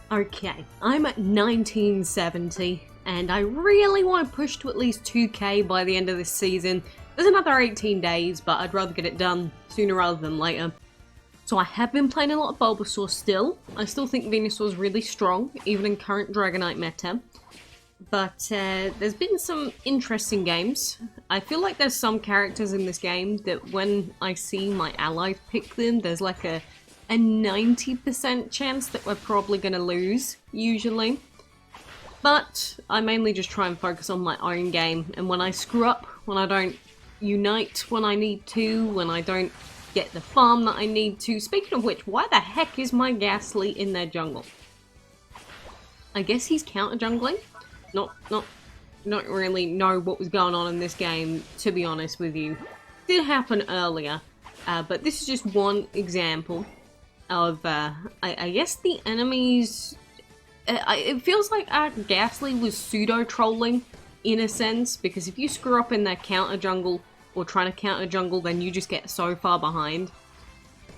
Okay, I'm at 1970, and I really want to push to at least 2k by the end of this season. There's another 18 days, but I'd rather get it done sooner rather than later. So I have been playing a lot of Bulbasaur still. I still think Venusaur is really strong, even in current Dragonite meta. But there's been some interesting games. I feel like there's some characters in this game that when I see my allies pick them, there's like a 90% chance that we're probably going to lose, usually. But I mainly just try and focus on my own game, and when I screw up, when I don't unite when I need to, when I don't get the farm that I need to. Speaking of which, why the heck is my Ghastly in their jungle? I guess he's counter-jungling? Not really know what was going on in this game, to be honest with you. It did happen earlier, but this is just one example of, I guess the enemies... it feels like our Ghastly was pseudo-trolling, in a sense, because if you screw up in their counter-jungle, or trying to counter-jungle, then you just get so far behind.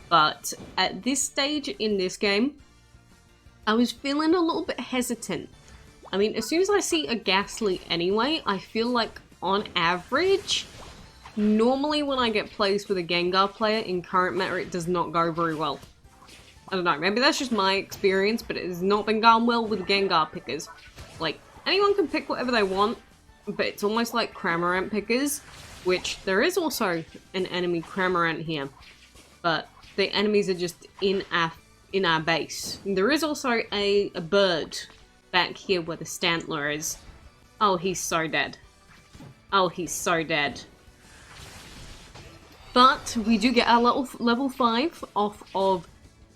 But at this stage in this game, I was feeling a little bit hesitant. I mean, as soon as I see a Ghastly anyway, I feel like, on average, normally when I get placed with a Gengar player in current meta, it does not go very well. I don't know, maybe that's just my experience, but it has not been going well with Gengar pickers. Like, anyone can pick whatever they want, but it's almost like Cramorant pickers, which there is also an enemy Cramorant here, but the enemies are just in our base. And there is also a bird back here where the Stantler is. Oh, he's so dead. Oh, he's so dead. But we do get our level 5 off of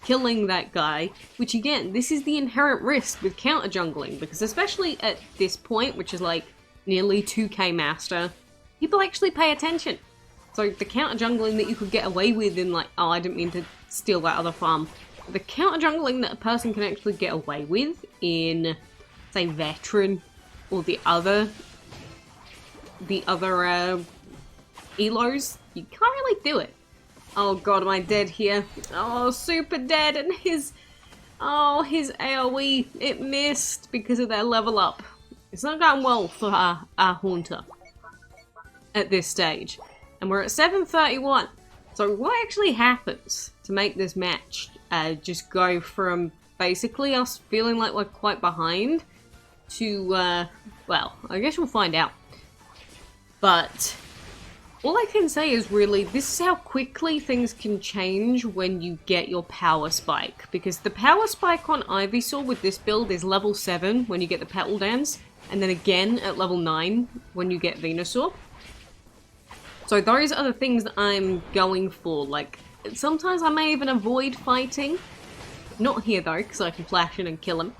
killing that guy, which again, this is the inherent risk with counter jungling, because especially at this point, which is like nearly 2k master, people actually pay attention. So the counter jungling that you could get away with in like, oh, I didn't mean to steal that other farm. The counter jungling that a person can actually get away with in, say, Veteran or the other elos, you can't really do it. Oh god, am I dead here? Oh, super dead, and his AoE, it missed because of their level up. It's not going well for our Haunter at this stage. And we're at 731. So what actually happens to make this match just go from basically us feeling like we're quite behind to, well, I guess we'll find out. But all I can say is really, this is how quickly things can change when you get your power spike. Because the power spike on Ivysaur with this build is level 7 when you get the Petal Dance, and then again at level 9 when you get Venusaur. So those are the things that I'm going for. Like, sometimes I may even avoid fighting. Not here though, because I can flash in and kill him.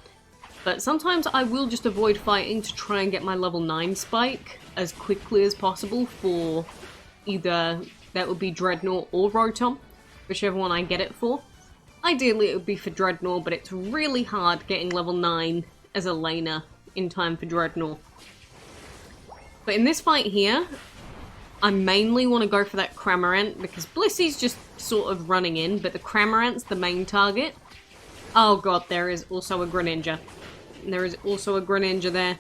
But sometimes I will just avoid fighting to try and get my level 9 spike as quickly as possible for either, that would be Drednaw or Rotom, whichever one I get it for. Ideally it would be for Drednaw, but it's really hard getting level 9 as a laner in time for Drednaw. But in this fight here, I mainly want to go for that Cramorant, because Blissy's just sort of running in, but the Cramorant's the main target. Oh god, there is also a Greninja. There is also a Greninja there.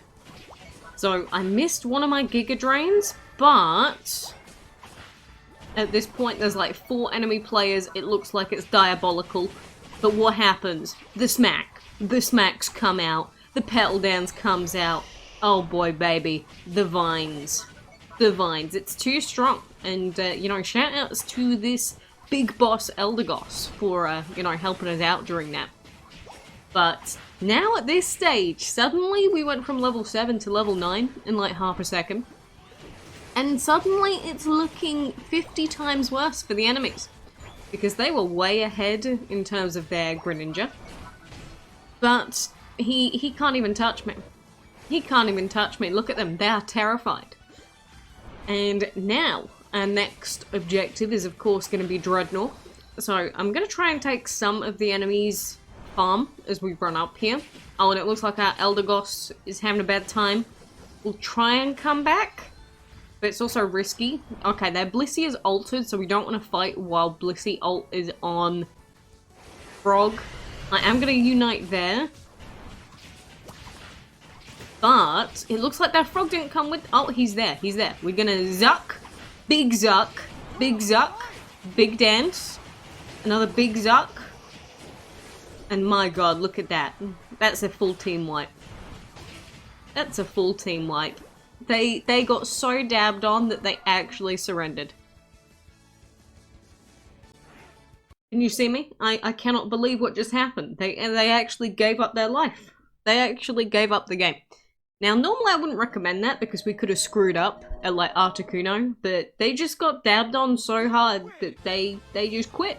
So I missed one of my Giga Drains, but at this point there's like 4 enemy players. It looks like it's diabolical. But what happens? The smacks come out. The Petal Dance comes out. Oh boy, baby. The vines. The vines. It's too strong. And, you know, shout outs to this big boss Eldegoss for, you know, helping us out during that. But now at this stage, suddenly we went from level 7 to level 9 in like half a second. And suddenly it's looking 50 times worse for the enemies. Because they were way ahead in terms of their Greninja. But he can't even touch me. He can't even touch me. Look at them, they are terrified. And now, our next objective is of course going to be Drednaw. So I'm going to try and take some of the enemies' farm as we run up here. Oh, and it looks like our Eldegoss is having a bad time. We'll try and come back, but it's also risky. Okay, their Blissey is altered, so we don't want to fight while Blissey ult is on Frog. I am going to unite there, But it looks like that frog didn't come with... Oh, he's there. He's there. We're gonna Zuck. Big Zuck. Big Zuck. Big dance. Another big Zuck. And my god, look at that. That's a full team wipe. That's a full team wipe. They got so dabbed on that they actually surrendered. Can you see me? I cannot believe what just happened. They actually gave up their life. They actually gave up the game. Now, normally I wouldn't recommend that because we could have screwed up at like Articuno, but they just got dabbed on so hard that they just quit.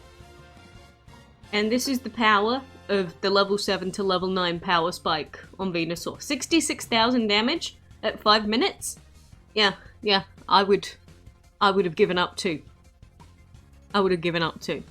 And this is the power of the level 7 to level 9 power spike on Venusaur. 66,000 damage at 5 minutes? Yeah, I would have given up too. I would have given up too.